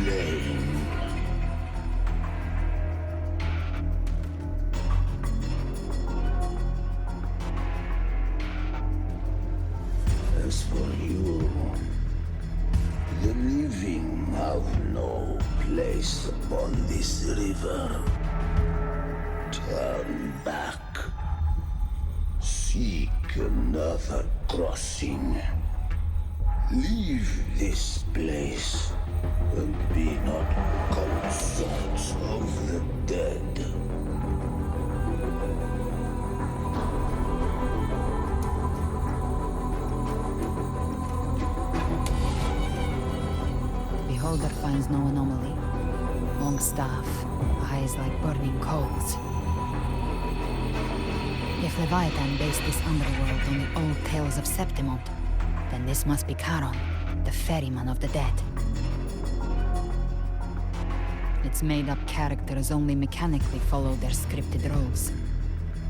flame. As for you, the living have no place upon this river. Turn back. Seek another crossing. Leave this place and be not consorts of the dead. Beholder finds no anomaly. Long staff, eyes like burning coals. If Leviathan based this underworld on the old tales of Septimont, then this must be Charon, the ferryman of the dead. Its made-up characters only mechanically follow their scripted roles.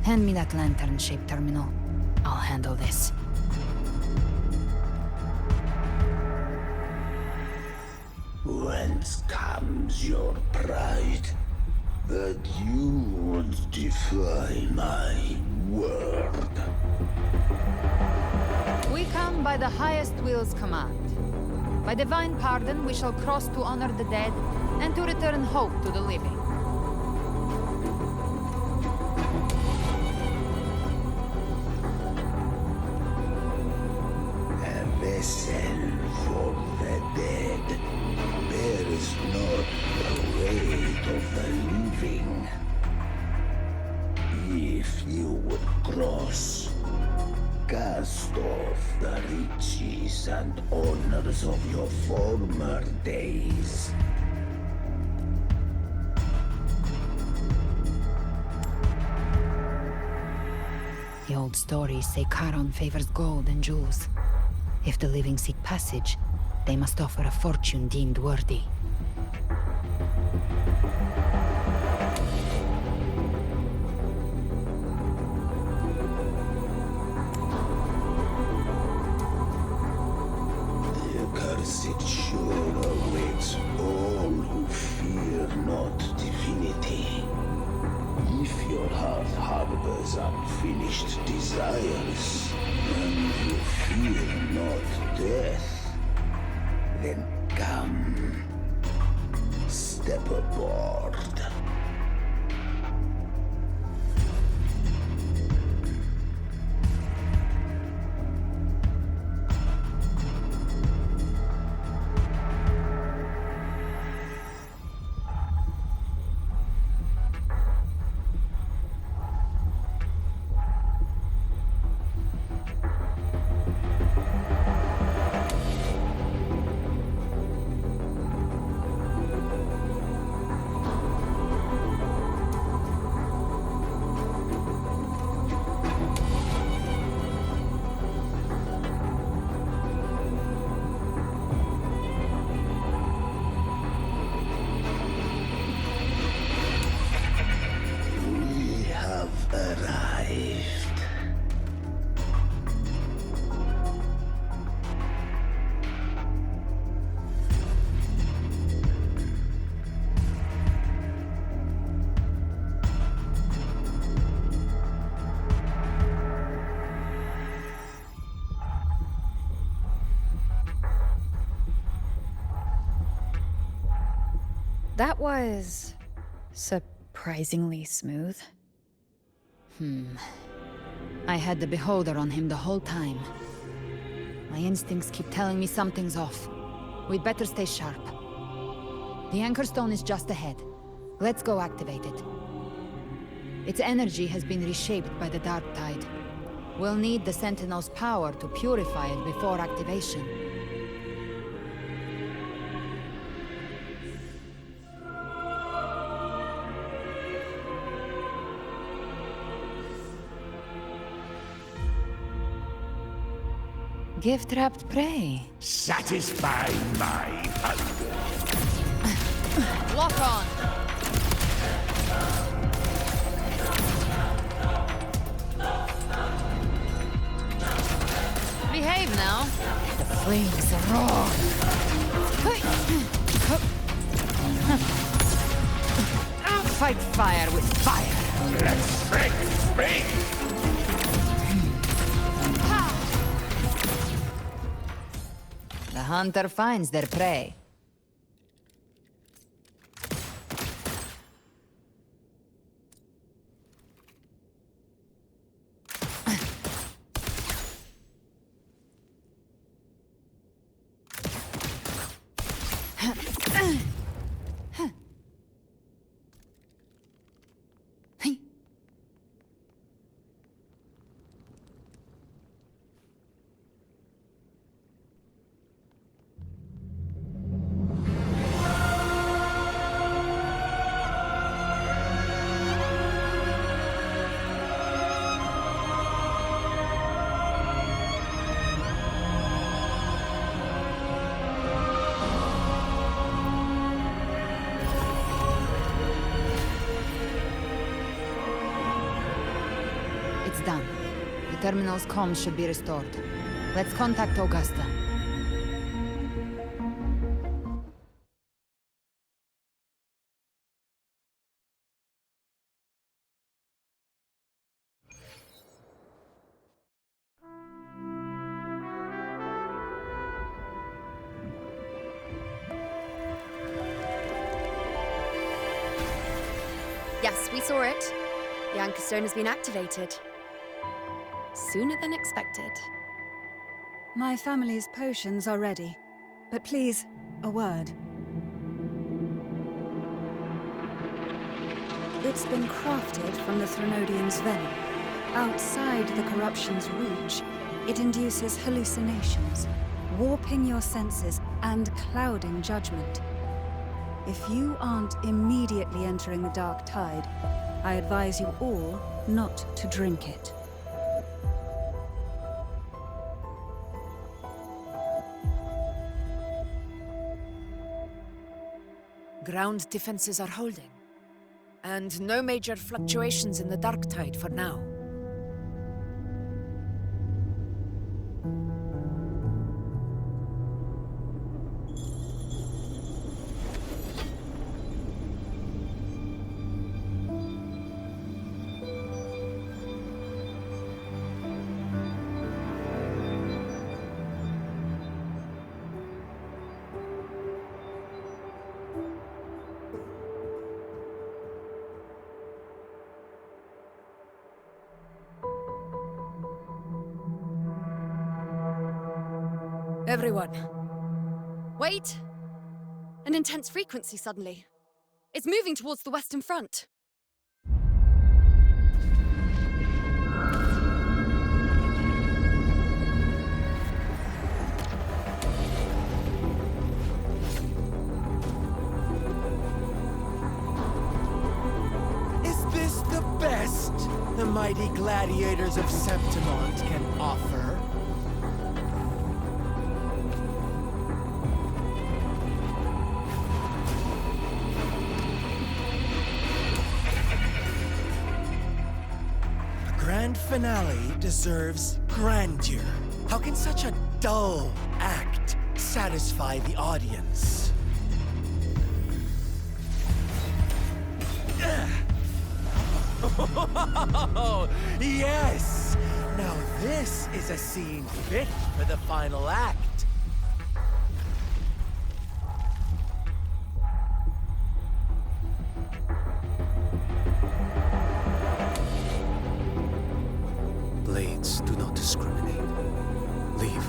Hand me that lantern-shaped terminal. I'll handle this. Whence comes your pride? That you would defy my word. We come by the highest will's command. By divine pardon, we shall cross to honor the dead, and to return hope to the living. A vessel for the dead bears not the weight of the living. If you would cross, cast off the riches and honors of your former days. The old stories say Charon favors gold and jewels. If the living seek passage, they must offer a fortune deemed worthy. The accursed sure awaits all who fear not divinity. If your heart harbors unfinished desires, and you fear not death, then come, step aboard. Arrived. That was surprisingly smooth. I had the beholder on him the whole time. My instincts keep telling me something's off. We'd better stay sharp. The anchor stone is just ahead. Let's go activate it. Its energy has been reshaped by the dark tide. We'll need the Sentinel's power to purify it before activation. Gift-wrapped prey. Satisfy my hunger. Lock on! Behave now. The flames roar. Fight fire with fire. Let strength speak! The hunter finds their prey. It's done. The terminal's comms should be restored. Let's contact Augusta. Yes, we saw it. The Anchor Stone has been activated. Sooner than expected. My family's potions are ready. But please, a word. It's been crafted from the Threnodian's venom. Outside the corruption's reach, it induces hallucinations, warping your senses and clouding judgment. If you aren't immediately entering the dark tide, I advise you all not to drink it. Ground defenses are holding. And no major fluctuations in the dark tide for now. Everyone. Wait! An intense frequency suddenly. It's moving towards the Western Front. Is this the best the mighty gladiators of Septimont can offer? Grand finale deserves grandeur. How can such a dull act satisfy the audience? Oh, yes! Now this is a scene fit for the final act. Blades do not discriminate. Leave.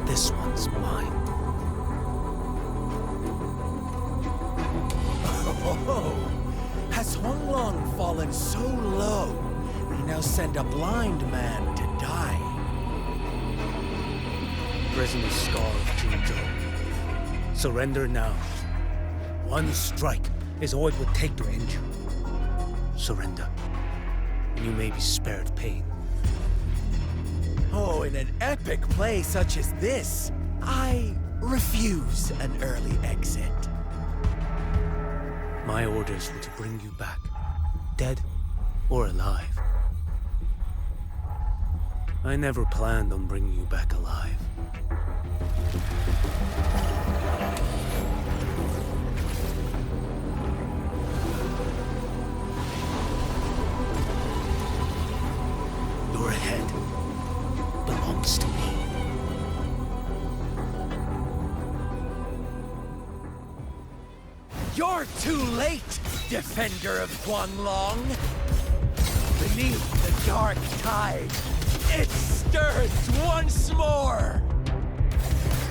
This one's mine. Oh, has Honglong fallen so low, we now send a blind man to die? Prisoner's Scar of Jinzhou. Surrender now. One strike is all it would take to end you. Surrender, and you may be spared pain. Oh, in an epic play such as this, I refuse an early exit. My orders were to bring you back, dead or alive. I never planned on bringing you back alive. Never too late, defender of Guanlong. Beneath the dark tide, it stirs once more.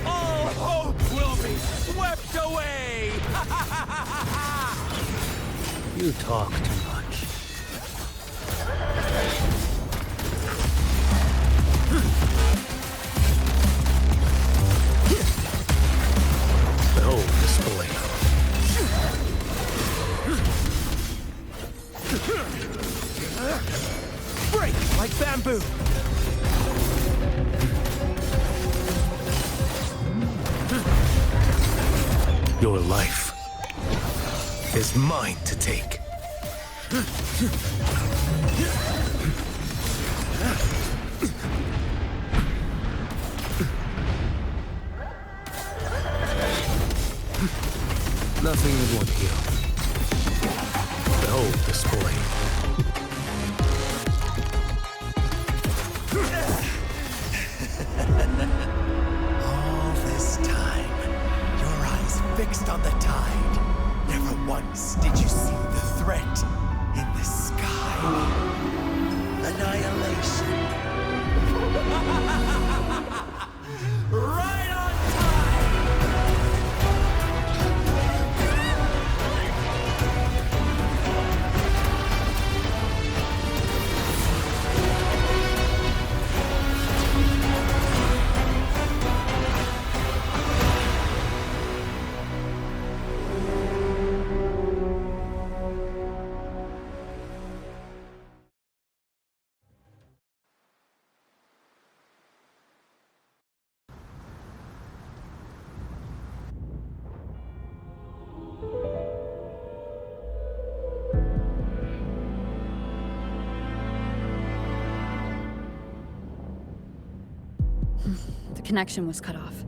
All hope will be swept away. You talk too much. Behold display. Break like bamboo. Your life is mine to take. Nothing is one here. Behold display. All this time, your eyes fixed on the tide. Never once did you see the threat in the sky. Annihilation. Right on time! The connection was cut off.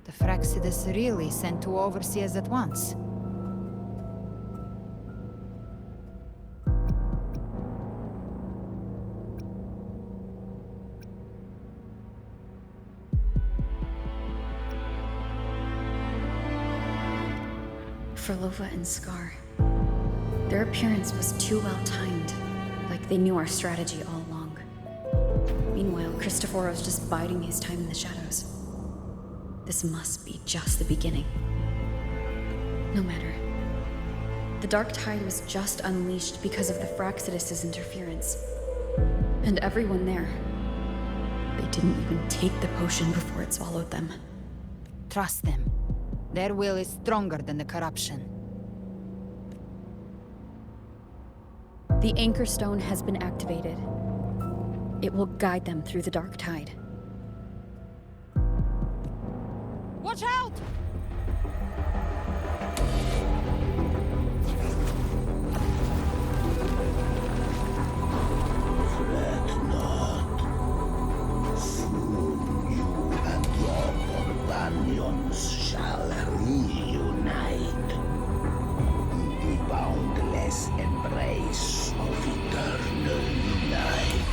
The Fraxidus really sent two overseers at once. For Lova and Scar, their appearance was too well timed, like they knew our strategy all along. Meanwhile, Cristoforo's just biding his time in the shadows. This must be just the beginning. No matter. The Dark Tide was just unleashed because of the Fraxidus' interference. And everyone there, they didn't even take the potion before it swallowed them. Trust them. Their will is stronger than the corruption. The Anchor Stone has been activated. It will guide them through the Dark Tide. Watch out! Soon you and your companions shall reunite in the boundless embrace of eternal night.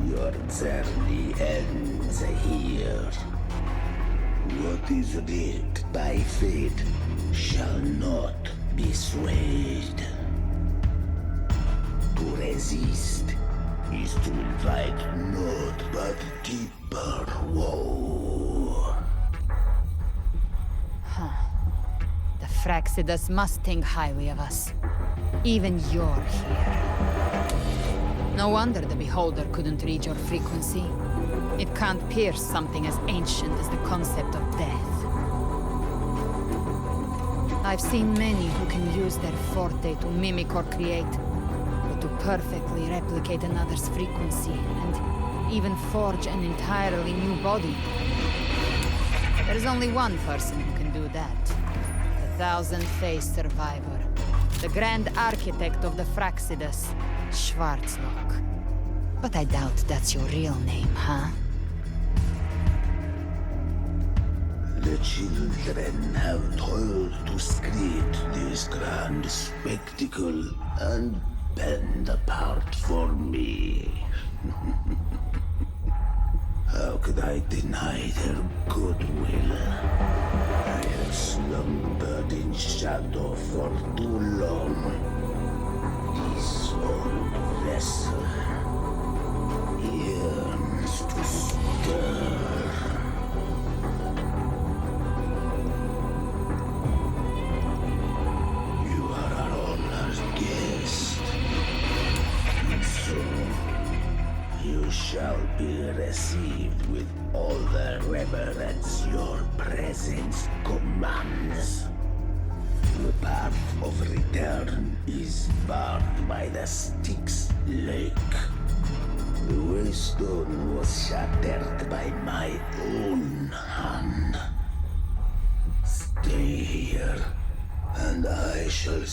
Your journey ends here. What is writ by fate shall not be swayed. To resist is to invite naught but deeper woe. The Fraxidus must think highly of us. Even you're here. No wonder the Beholder couldn't read your frequency. It can't pierce something as ancient as the concept of death. I've seen many who can use their forte to mimic or create, but to perfectly replicate another's frequency, and even forge an entirely new body. There's only one person who can do that. The thousand-faced survivor. The grand architect of the Fraxidus, Schwarzlock. But I doubt that's your real name, huh? The children have toiled to script this grand spectacle and bend apart for me. How could I deny their goodwill? I have slumbered in shadow for too long. This old vessel yearns to stir. You are our honored guest, and so you shall be received with all the reverence your presence commands. The path of return is barred by the Styx Lake. The waystone was shattered by my own hand. Stay here, and I shall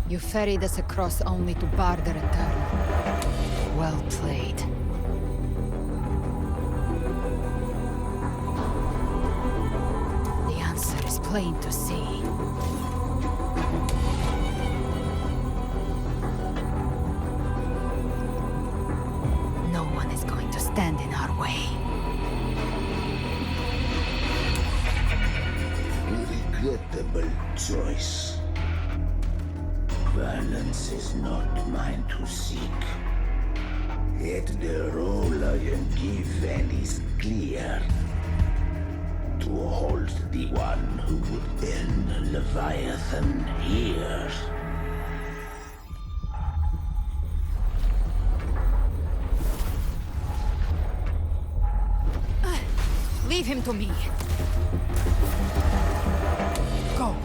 You ferried us across only to bar the return. Well played. The answer is plain to see. No one is going to stand in our way. regrettable choice. Violence is not mine to seek. Yet the role I am given is clear. To hold the one who would end Leviathan here. Leave him to me. Go.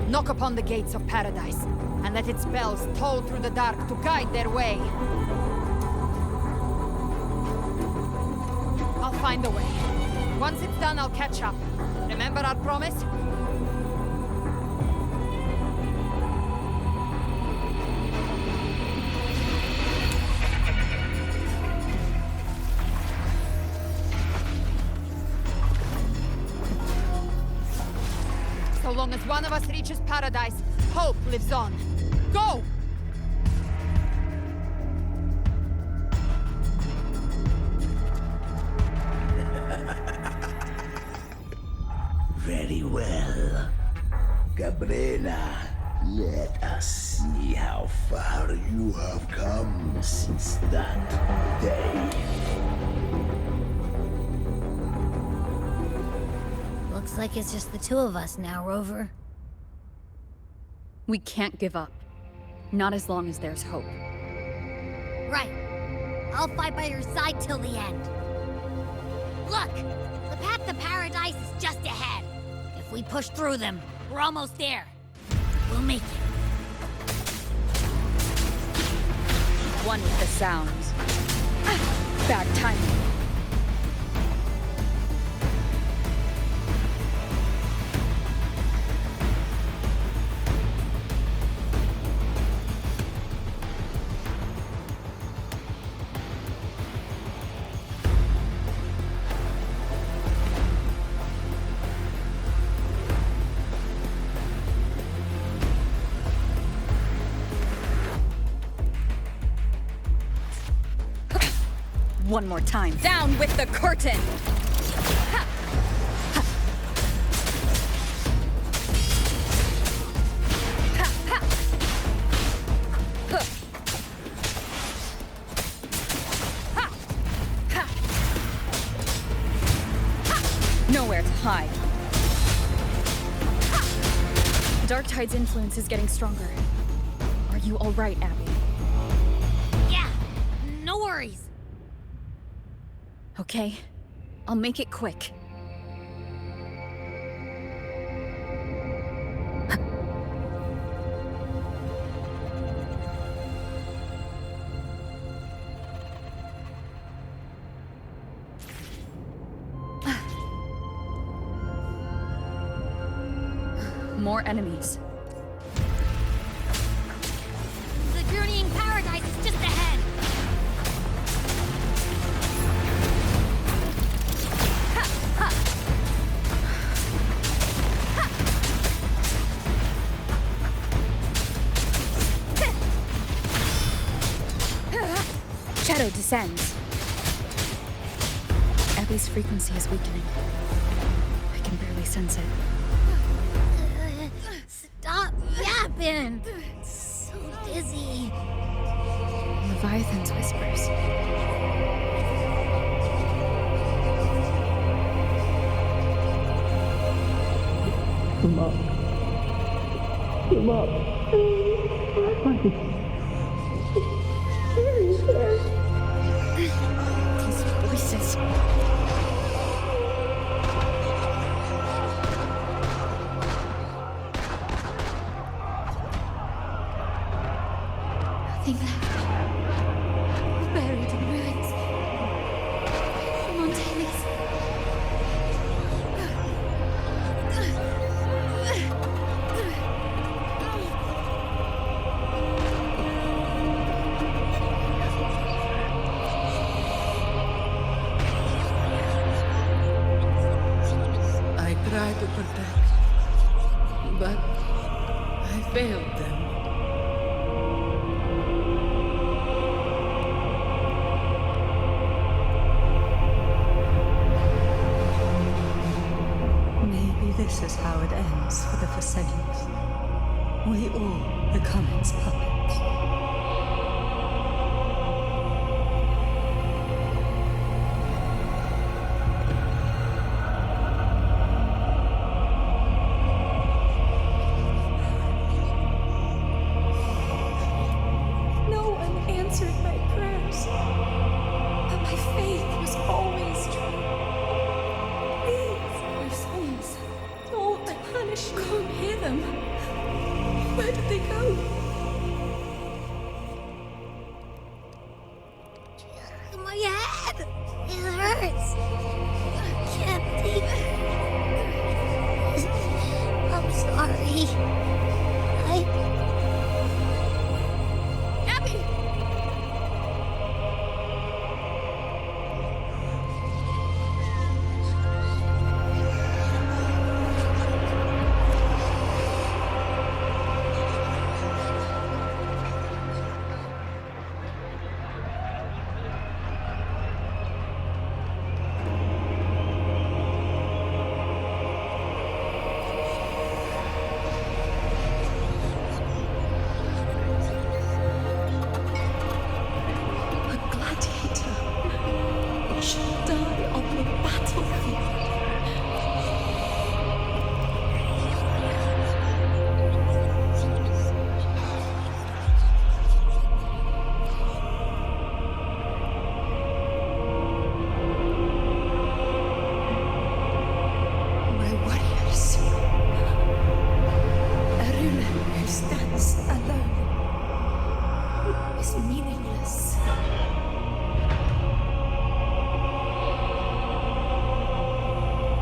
Knock upon the gates of paradise, and let its bells toll through the dark to guide their way. I'll find a way. Once it's done, I'll catch up. Remember our promise? So long as one of us reaches paradise, hope lives on. Go! Very well. Cabrera, let us see how far you have come since that day. Looks like it's just the two of us now, Rover. We can't give up. Not as long as there's hope. Right. I'll fight by your side till the end. Look! The path to paradise is just ahead. If we push through them, we're almost there. We'll make it. One with the sounds. Bad timing. One more time. Down with the curtain! Ha! Ha! Ha! Ha! Huh. Ha! Ha! Ha! Nowhere to hide. Ha! Dark Tide's influence is getting stronger. Are you all right, Abby? Yeah, no worries. Okay, I'll make it quick. More enemies. The journeying paradise is just ahead. Shadow descends. Abby's frequency is weakening. I can barely sense it. Stop yapping! So dizzy. Leviathan's whispers. Come up. Come up. These voices. Nothing left. Buried in ruins. Montanas. I tried to protect, but I failed them. Maybe this is how it ends for the Fresenians. We all become its puppets. No one answered my prayers. But my faith was always true. Please, my souls, don't punish me. Can't hear them. Where did they go? My head! It hurts! I can't take it. I'm sorry. Abby! A gladiator should die on the battlefield. My warriors. A ruler who stands alone is meaningless.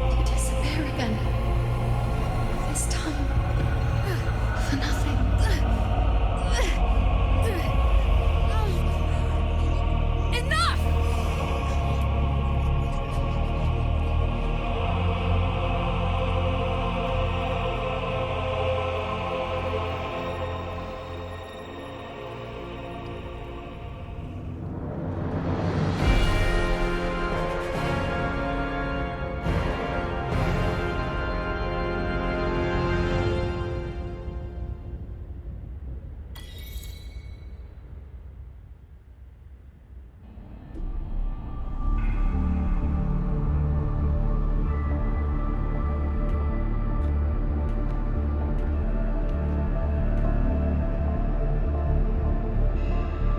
To disappear again. This time, for nothing. Enough!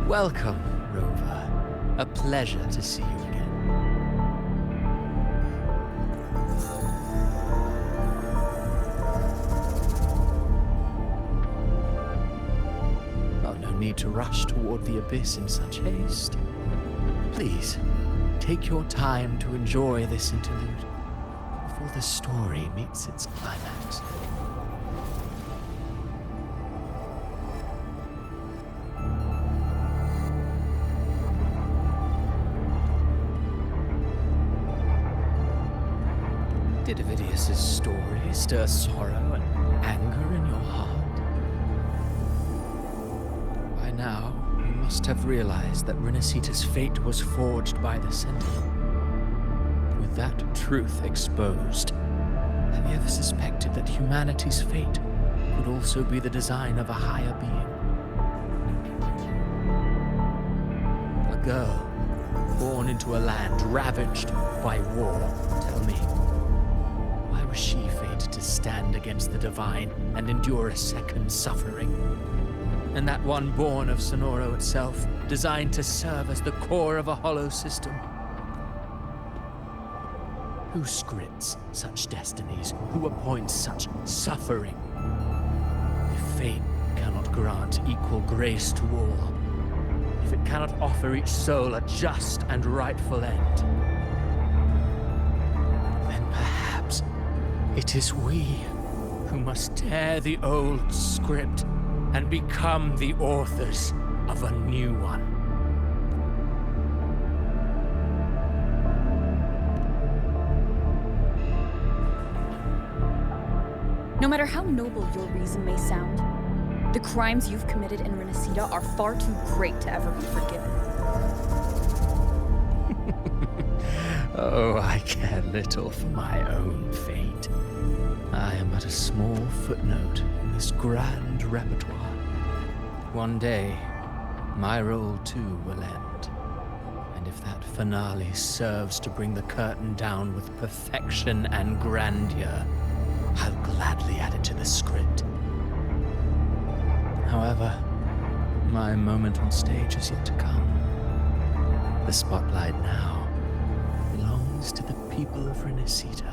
Welcome, Rover. A pleasure to see you again. Oh, no need to rush toward the abyss in such haste. Please, take your time to enjoy this interlude before the story meets its climax. Did Avidius's story stir sorrow and anger in your heart? By now, you must have realized that Renacita's fate was forged by the Sentinel. that truth exposed, have you ever suspected that humanity's fate could also be the design of a higher being? A girl born into a land ravaged by war. Tell me, why was she fated to stand against the divine and endure a second suffering? And that one born of Sonoro itself, designed to serve as the core of a hollow system? Who scripts such destinies? Who appoints such suffering? If fate cannot grant equal grace to all, if it cannot offer each soul a just and rightful end, then perhaps it is we who must tear the old script and become the authors of a new one. No matter how noble your reason may sound, the crimes you've committed in Renacida are far too great to ever be forgiven. Oh, I care little for my own fate. I am but a small footnote in this grand repertoire. One day, my role too will end. And if that finale serves to bring the curtain down with perfection and grandeur, I'll gladly add it to the script. However, my moment on stage is yet to come. The spotlight now belongs to the people of Renacida.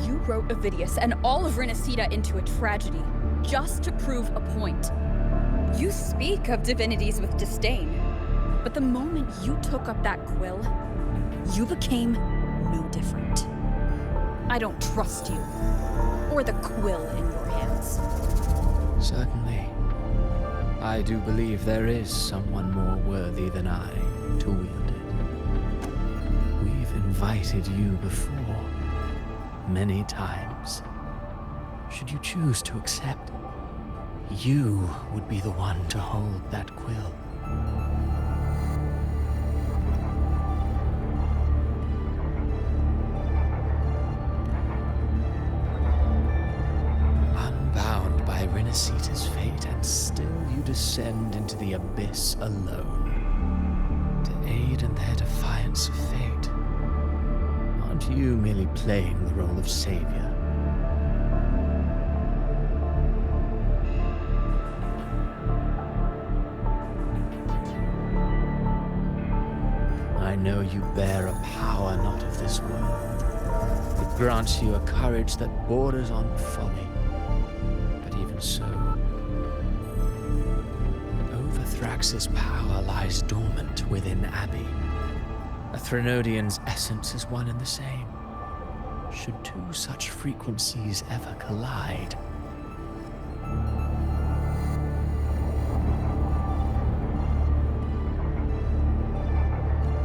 You wrote Ovidius and all of Renacida into a tragedy, just to prove a point. You speak of divinities with disdain, but the moment you took up that quill, you became no different. I don't trust you, or the quill in your hands. Certainly. I do believe there is someone more worthy than I to wield it. We've invited you before, many times. Should you choose to accept, you would be the one to hold that quill. Unbound by Renacida's fate, and still you descend into the abyss alone, to aid in their defiance of fate. Aren't you merely playing the role of savior? I know you bear a power not of this world. It grants you a courage that borders on folly. But even so, Overthrax's power lies dormant within Abby. A Threnodian's essence is one and the same. Should two such frequencies ever collide,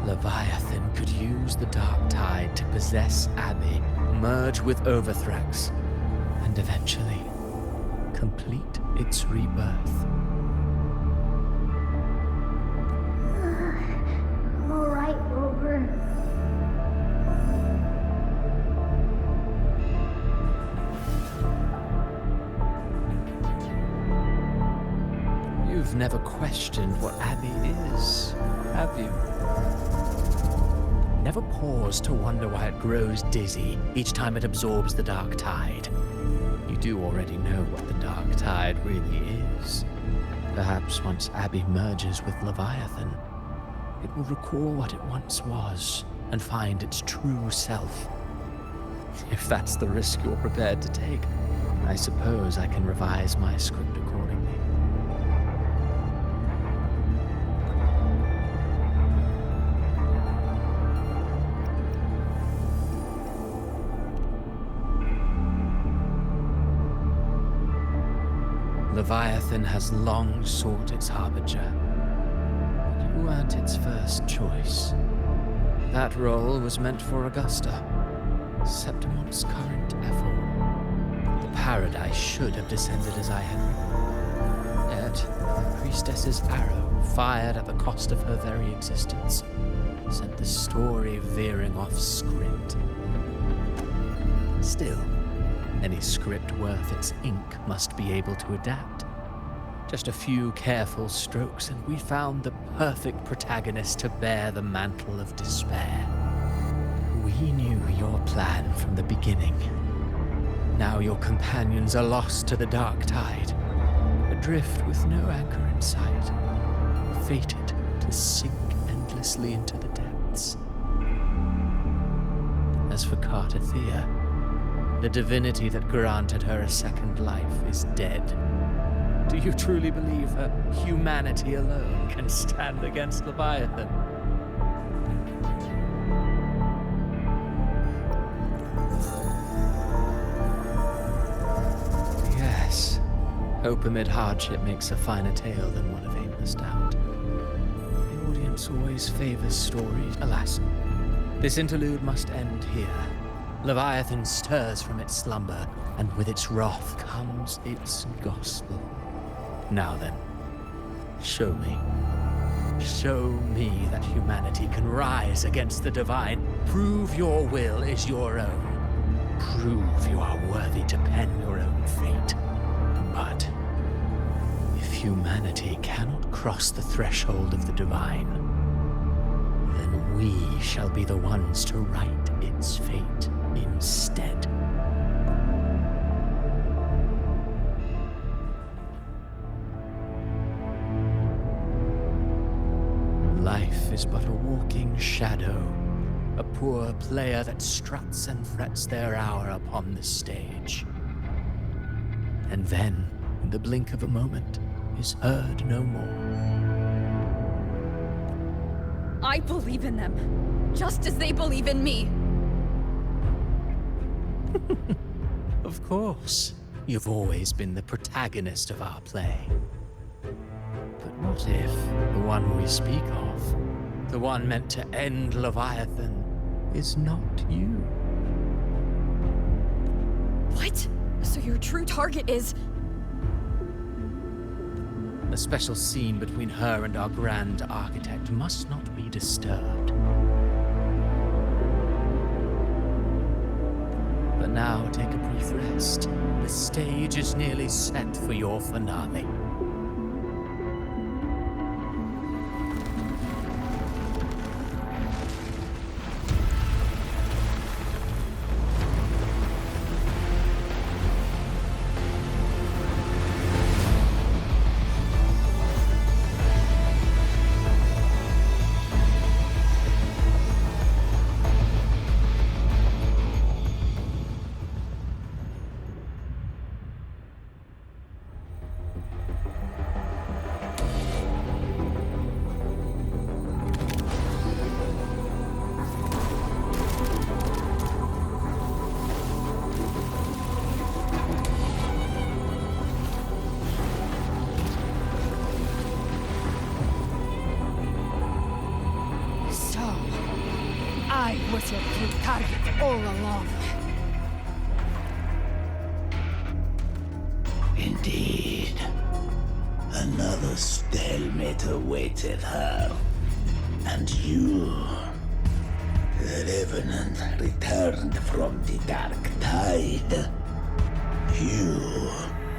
Leviathan could use the dark tide to possess Abby, merge with Overthrax, and eventually complete its rebirth. All right, Rover. You've never questioned what Abby is, have you? Never paused to wonder why it grows dizzy each time it absorbs the dark tide. You do already know what the dark tide really is. Perhaps once Abby merges with Leviathan, it will recall what it once was and find its true self. If that's the risk you're prepared to take, I suppose I can revise my script accordingly. Leviathan has long sought its harbinger. You weren't its first choice. That role was meant for Augusta, Septimon's current Ephor. The paradise should have descended as I had written. Yet, the priestess's arrow, fired at the cost of her very existence, sent the story veering off script. Still, any script worth its ink must be able to adapt. Just a few careful strokes, and we found the perfect protagonist to bear the mantle of despair. We knew your plan from the beginning. Now your companions are lost to the dark tide, adrift with no anchor in sight, fated to sink endlessly into the depths. As for Cartathea, the divinity that granted her a second life is dead. Do you truly believe her humanity alone can stand against Leviathan? Yes. Hope amid hardship makes a finer tale than one of aimless doubt. The audience always favors stories. Alas, this interlude must end here. Leviathan stirs from its slumber, and with its wrath comes its gospel. Now then, show me. Show me that humanity can rise against the divine. Prove your will is your own. Prove you are worthy to pen your own fate. But if humanity cannot cross the threshold of the divine, then we shall be the ones to write its fate instead. Life is but a walking shadow, a poor player that struts and frets their hour upon the stage. And then, in the blink of a moment, is heard no more. I believe in them, just as they believe in me. Of course, you've always been the protagonist of our play. But what if the one we speak of, the one meant to end Leviathan, is not you? What? So your true target is... The special scene between her and our grand architect must not be disturbed. But now take a brief rest. The stage is nearly set for your finale. I was your true target all along. Indeed. Another stalemate awaited her. And you, the Revenant, returned from the Dark Tide. You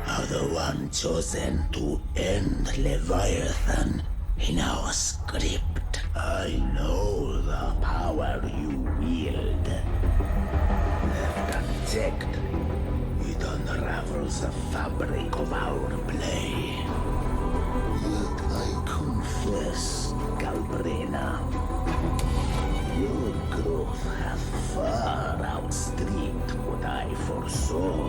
are the one chosen to end Leviathan in our script. I know the power you wield. Left unchecked, it unravels the fabric of our play. Yet I confess, Galbrina, your growth hath far outstripped what I foresaw.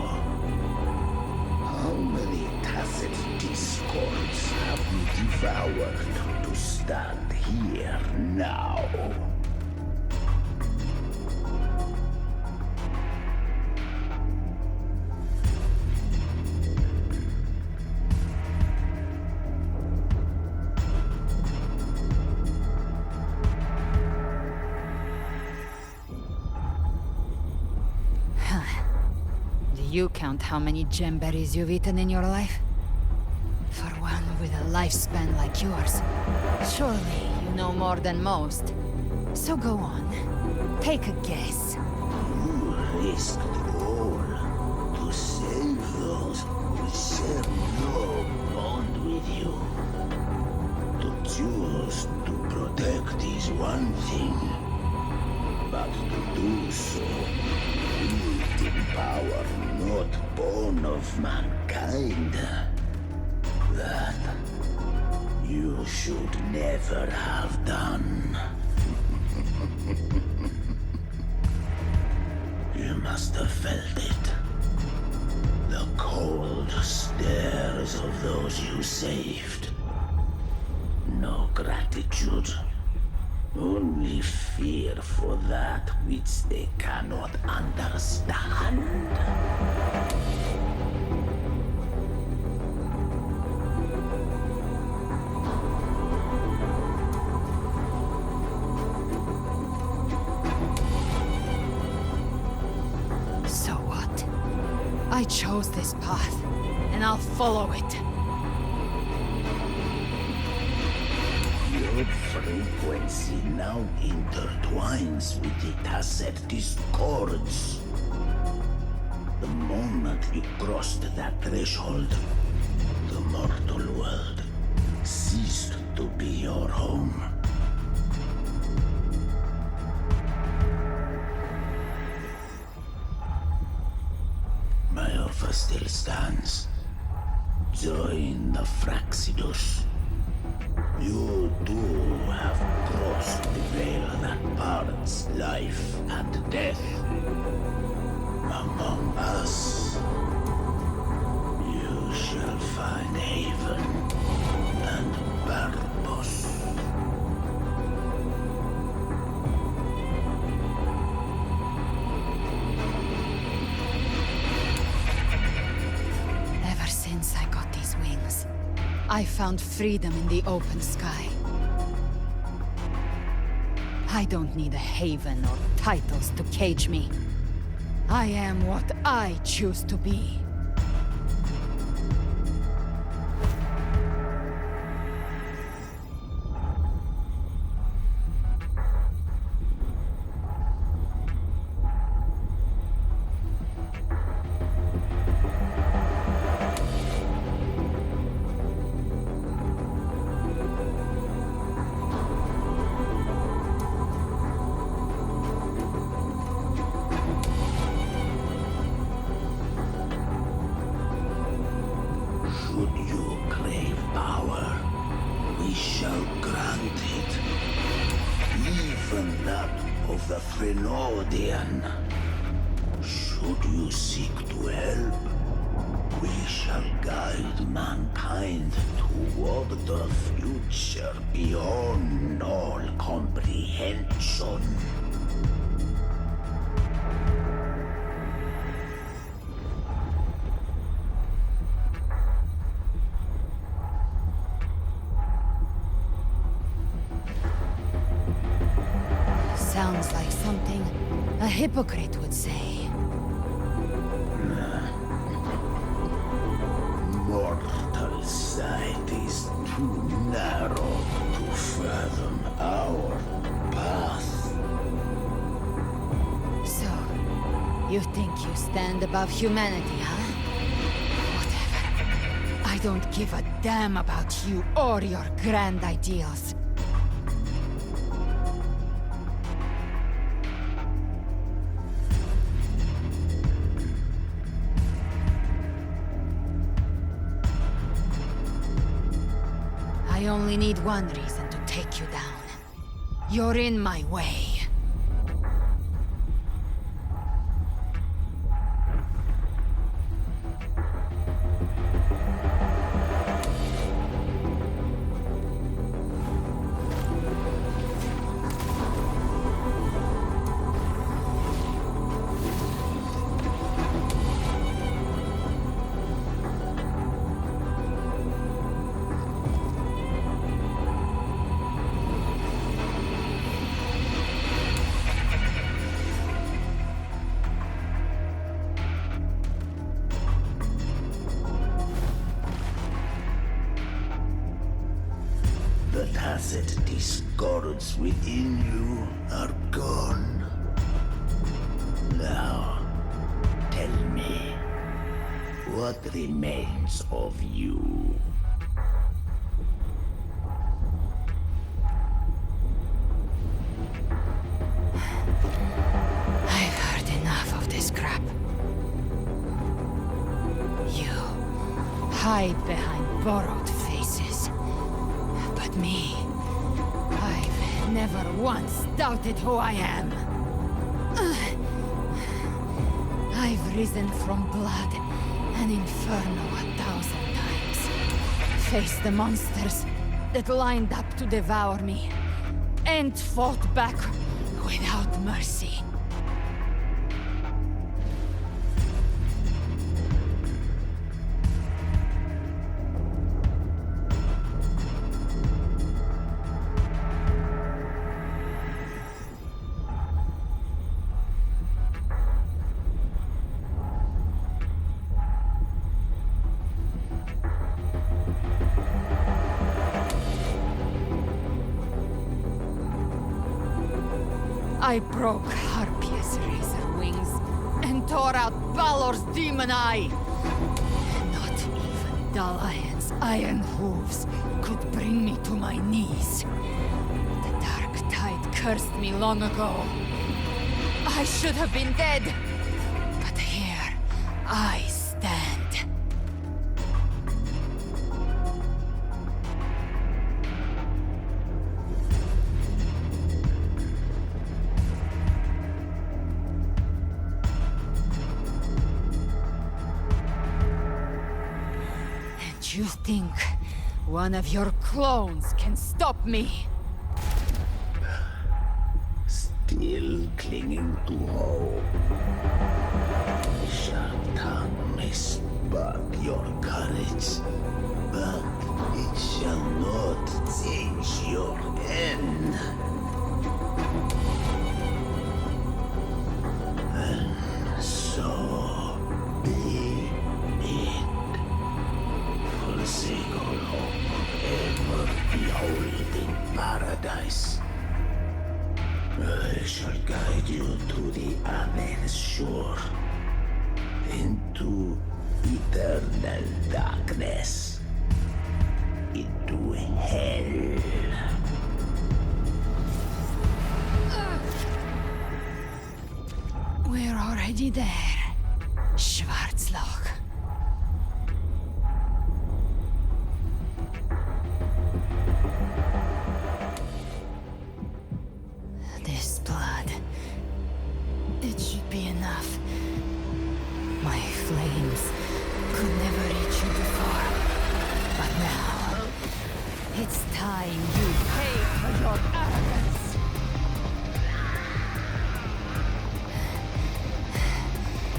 How many tacit discords have you devoured to stand here now? Do you count how many gemberries you've eaten in your life? For one with a lifespan like yours, surely you know more than most. So go on. Take a guess. You risked all to save those who share no bond with you. To choose to protect is one thing, but to do so wielding power not born of mankind, that you should never have done. You must have felt it. The cold stares of those you saved. No gratitude. Only fear for that which they cannot understand. So what? I chose this path, and I'll follow it. Your frequency now intertwines with the tacet discords. The moment you crossed that threshold, the mortal world ceased to be your home. My offer still stands. Join the Fraxidus. You too have crossed the veil that parts life and death. Among us, you shall find haven and purpose. Ever since I got these wings, I found freedom in the open sky. I don't need a haven or titles to cage me. I am what I choose to be. Should you crave power, we shall grant it. Even that of the Frenodian. Should you seek to help, we shall guide mankind toward the future beyond all comprehension. Sounds like something a hypocrite would say. Mortal sight is too narrow to fathom our path. So, you think you stand above humanity, huh? Whatever. I don't give a damn about you or your grand ideals. I only need one reason to take you down. You're in my way. acid discords within you are gone. Now, tell me, what remains of you? I've heard enough of this crap. You hide behind borrowed faces. But me, I've never once doubted who I am. I've risen from blood and inferno 1,000 times. Faced the monsters that lined up to devour me. And fought back without mercy. I broke Harpia's razor wings and tore out Balor's demon eye. Not even Dalahan's iron hooves could bring me to my knees. The dark tide cursed me long ago. I should have been dead, but here I stand. You think one of your clones can stop me? Still clinging to hope. Sharp tongue may spark your courage, but it shall not change your end. And so be it. For the sake of hope of ever beholding paradise, I shall guide you to the other shore, into eternal darkness, into hell. We're already there, Schwarzloch. This blood, it should be enough. My flames could never reach you before, but now, it's time you pay for your arrogance.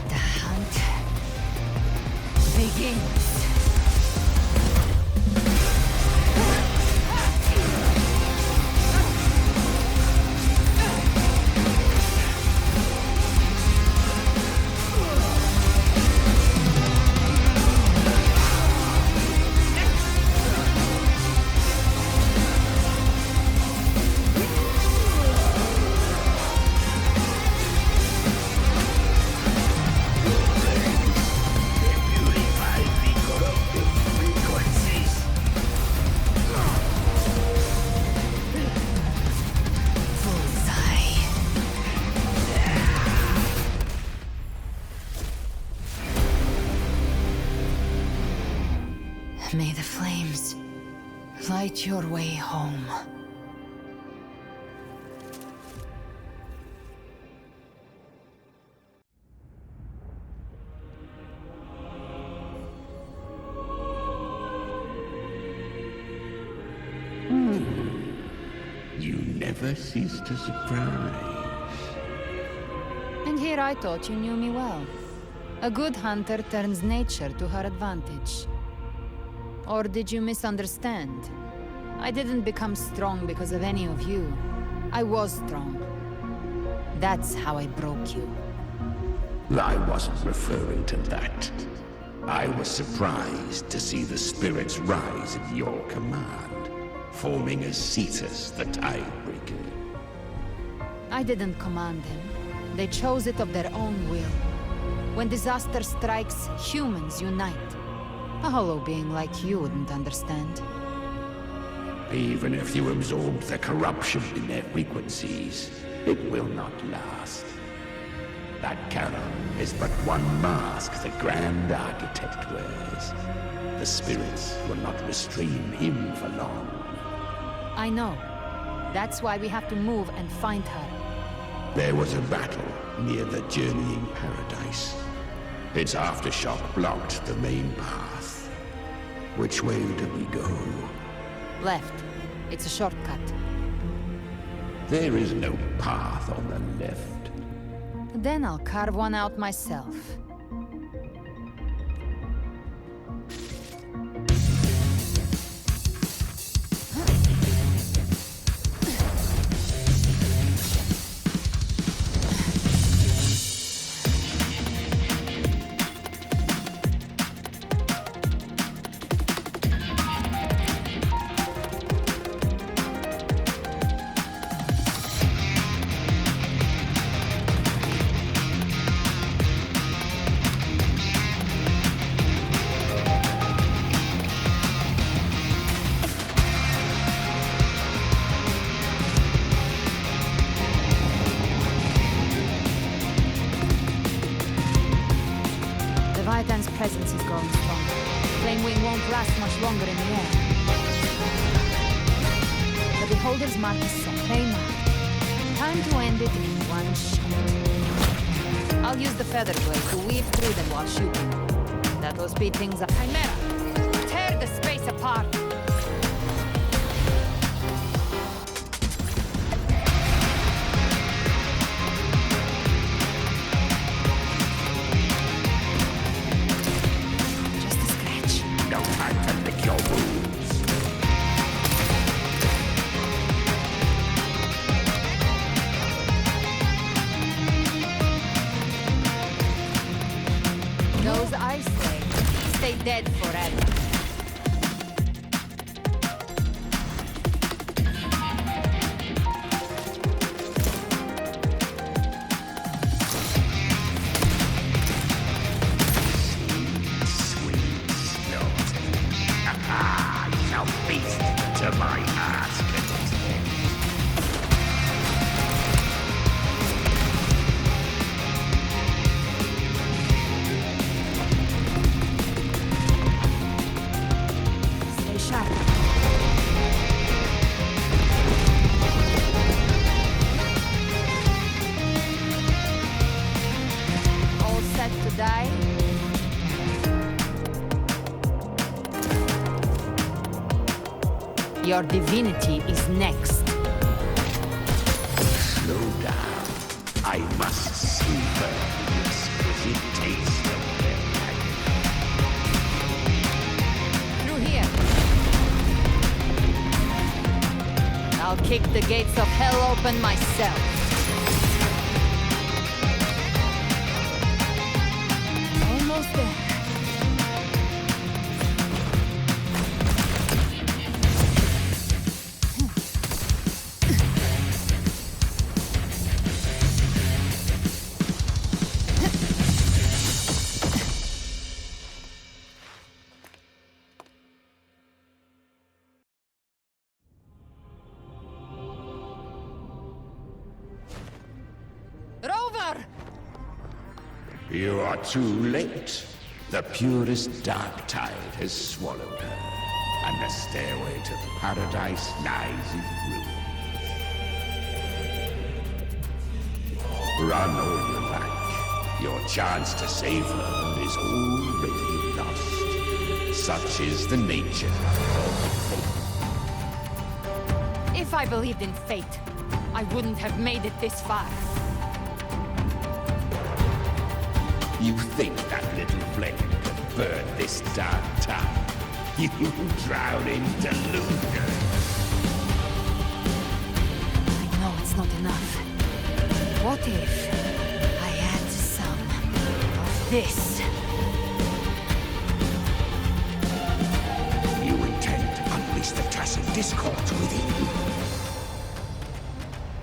The hunt begins. May the flames light your way home. You never cease to surprise. And here I thought you knew me well. A good hunter turns nature to her advantage. Or did you misunderstand? I didn't become strong because of any of you. I was strong. That's how I broke you. I wasn't referring to that. I was surprised to see the spirits rise at your command. performing as Cetus the Tidebreaker. I didn't command them. They chose it of their own will. When disaster strikes, humans unite. A hollow being like you wouldn't understand. Even if you absorb the corruption in their frequencies, it will not last. That cannon is but one mask the Grand Architect wears. The spirits will not restrain him for long. I know. That's why we have to move and find her. There was a battle near the Journeying Paradise. Its aftershock blocked the main path. Which way do we go? Left. It's a shortcut. There is no path on the left. Then I'll carve one out myself. Titan's presence is growing stronger. Flame Wing won't last much longer in the air. The Beholder's mark is set. Plain mark. Time to end it in one shot. I'll use the feather blade to weave through them while shooting. That will speed things up. Chimera! Tear the space apart! Those I say, stay dead forever. Sweet slaughter. I shall feast to my heart's content. All set to die? Your divinity is next. Slow down. I must savor the exquisite taste of their agony. Through here. I'll kick the gates of hell open myself. Almost there. Rover! You are too late. The purest dark tide has swallowed her, and the stairway to paradise lies in ruins. Run all you like. Your chance to save her is already lost. Such is the nature of fate. If I believed in fate, I wouldn't have made it this far. You think that little flame could burn this dark tide? You drown in delusion. I know it's not enough. What if I add some of this? You intend to unleash the Tacit discord within you.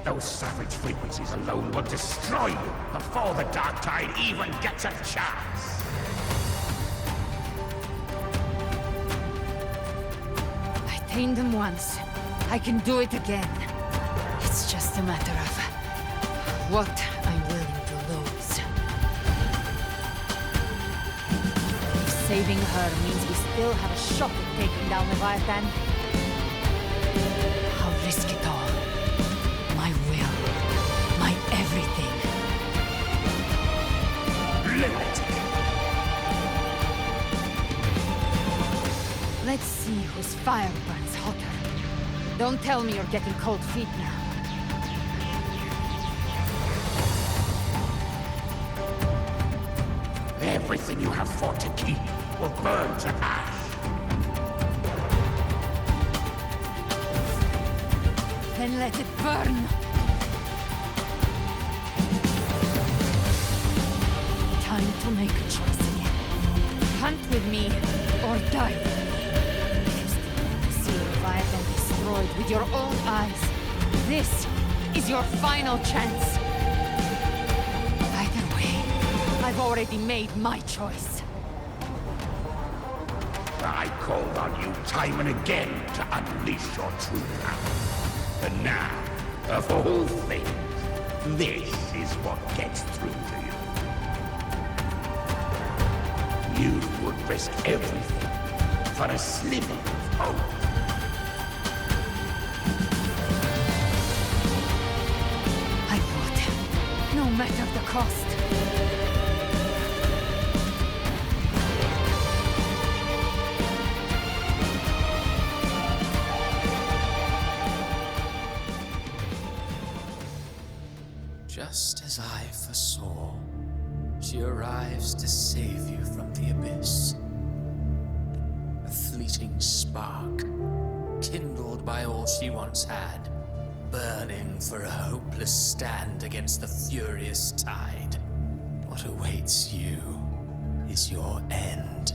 Those savage frequencies alone will destroy you before the Dark Tide even gets a chance. I tamed them once. I can do it again. It's just a matter of what I'm willing to lose. If saving her means we still have a shot at taking down Leviathan, I'll risk it all. My will. My everything. Lunatic. Let's see whose fire burns hotter. Don't tell me you're getting cold feet now. Everything you have fought to keep will burn to ash. Then let it burn! Time to make a choice again. Hunt with me, or die with me. You still want to see Leviathan destroyed with your own eyes. This is your final chance. Either way, I've already made my choice. I called on you time and again to unleash your true power. And now, of all things, this is what gets through to you. You would risk everything for a sliver of hope. I would, no matter the cost. Just as I foresaw, she arrives to save you from the abyss. A fleeting spark, kindled by all she once had, burning for a hopeless stand against the furious tide. What awaits you is your end.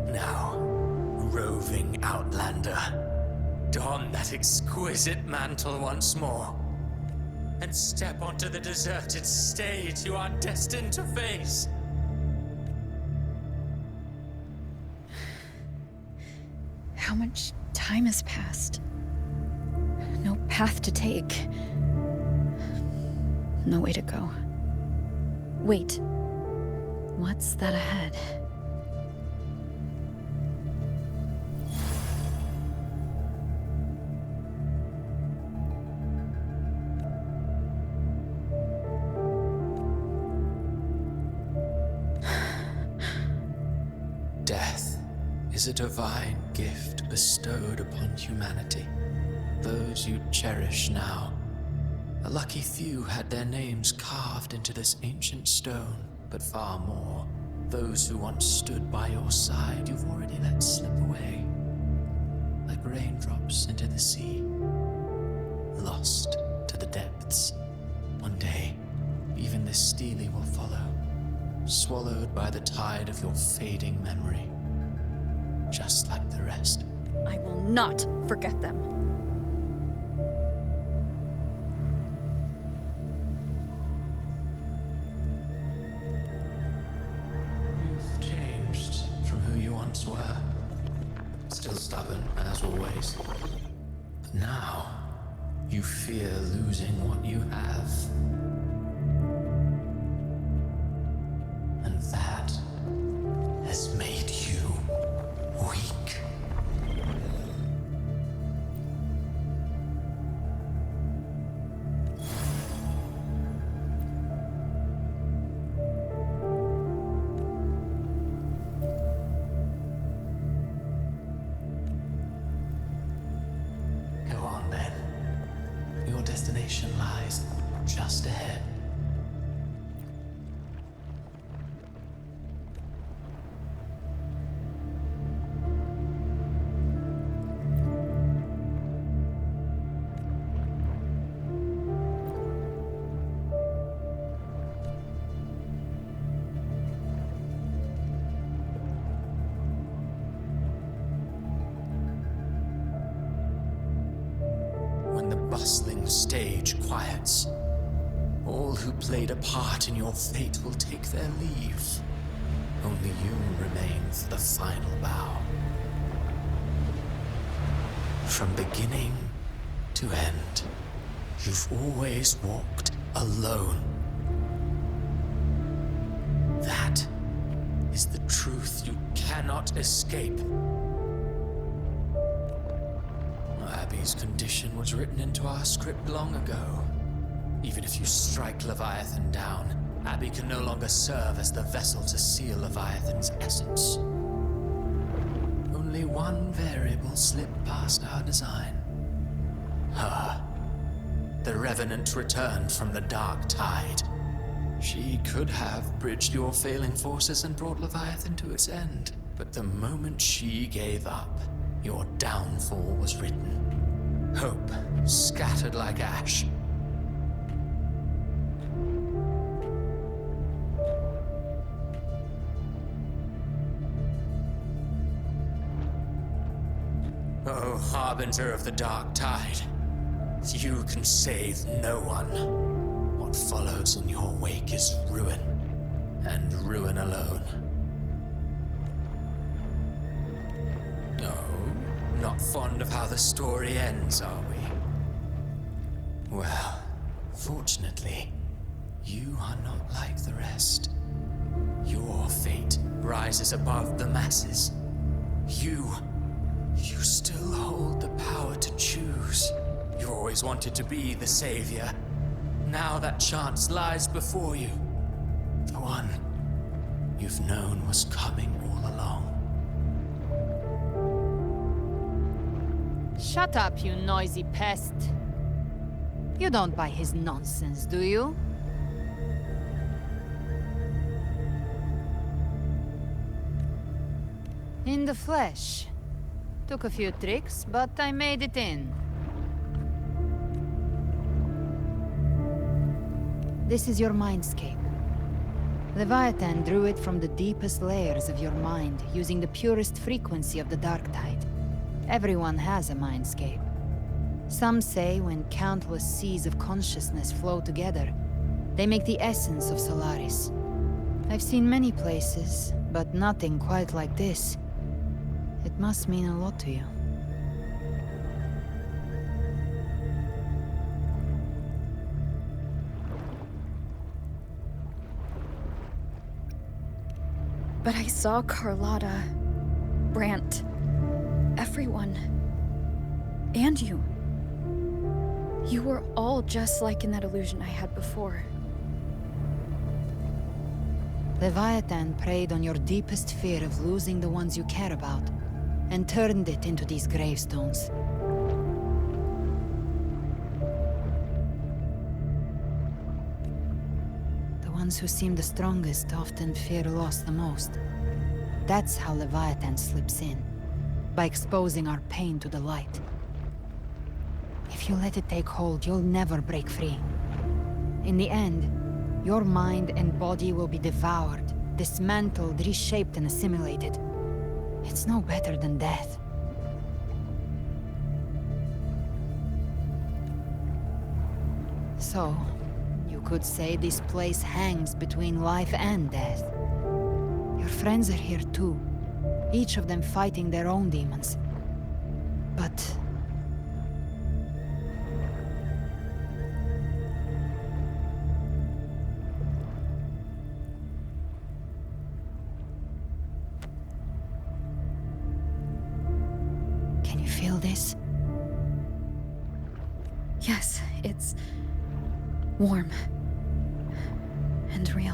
Now, roving outlander, don that exquisite mantle once more, and step onto the deserted stage you are destined to face. How much time has passed? No path to take. No way to go. Wait. What's that ahead? Death is a divine gift bestowed upon humanity. Those you cherish now. A lucky few had their names carved into this ancient stone, but far more, those who once stood by your side you've already let slip away. Like raindrops into the sea, lost to the depths. One day, even this stele will follow, swallowed by the tide of your fading memory, just like the rest. I will not forget them. You've changed from who you once were. Still stubborn, as always. But now, you fear losing what you have. And that has made you weak. Go on then. Your destination lies just ahead. the bustling stage quiets, all who played a part in your fate will take their leave. Only you remain for the final bow. From beginning to end, you've always walked alone. That is the truth you cannot escape. Abby's condition was written into our script long ago. Even if you strike Leviathan down, Abby can no longer serve as the vessel to seal Leviathan's essence. Only one variable slipped past our design. Her. The Revenant returned from the Dark Tide. She could have bridged your failing forces and brought Leviathan to its end. But the moment she gave up, your downfall was written. Hope scattered like ash. Oh, harbinger of the Dark Tide. You can save no one. What follows in your wake is ruin, and ruin alone. No, not fond of how the story ends, are we? Well, fortunately, you are not like the rest. Your fate rises above the masses. You still hold the power to choose. You always wanted to be the savior. Now that chance lies before you. The one you've known was coming all along. Shut up, you noisy pest. You don't buy his nonsense, do you? In the flesh. Took a few tricks, but I made it in. This is your mindscape. Leviathan drew it from the deepest layers of your mind, using the purest frequency of the Dark Tide. Everyone has a mindscape. Some say when countless seas of consciousness flow together, they make the essence of Solaris. I've seen many places, but nothing quite like this. It must mean a lot to you. But I saw Carlotta, Brant, everyone. And you. You were all just like in that illusion I had before. Leviathan preyed on your deepest fear of losing the ones you care about, and turned it into these gravestones. The ones who seem the strongest often fear loss the most. That's how Leviathan slips in, by exposing our pain to the light. If you let it take hold, you'll never break free. In the end, your mind and body will be devoured, dismantled, reshaped, and assimilated. It's no better than death. So, you could say this place hangs between life and death. Your friends are here too, each of them fighting their own demons. But... can you feel this? Yes, it's warm and real.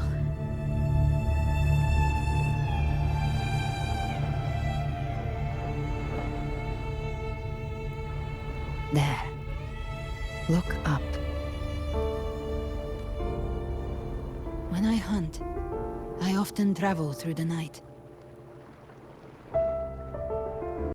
There. Look up. When I hunt, I often travel through the night.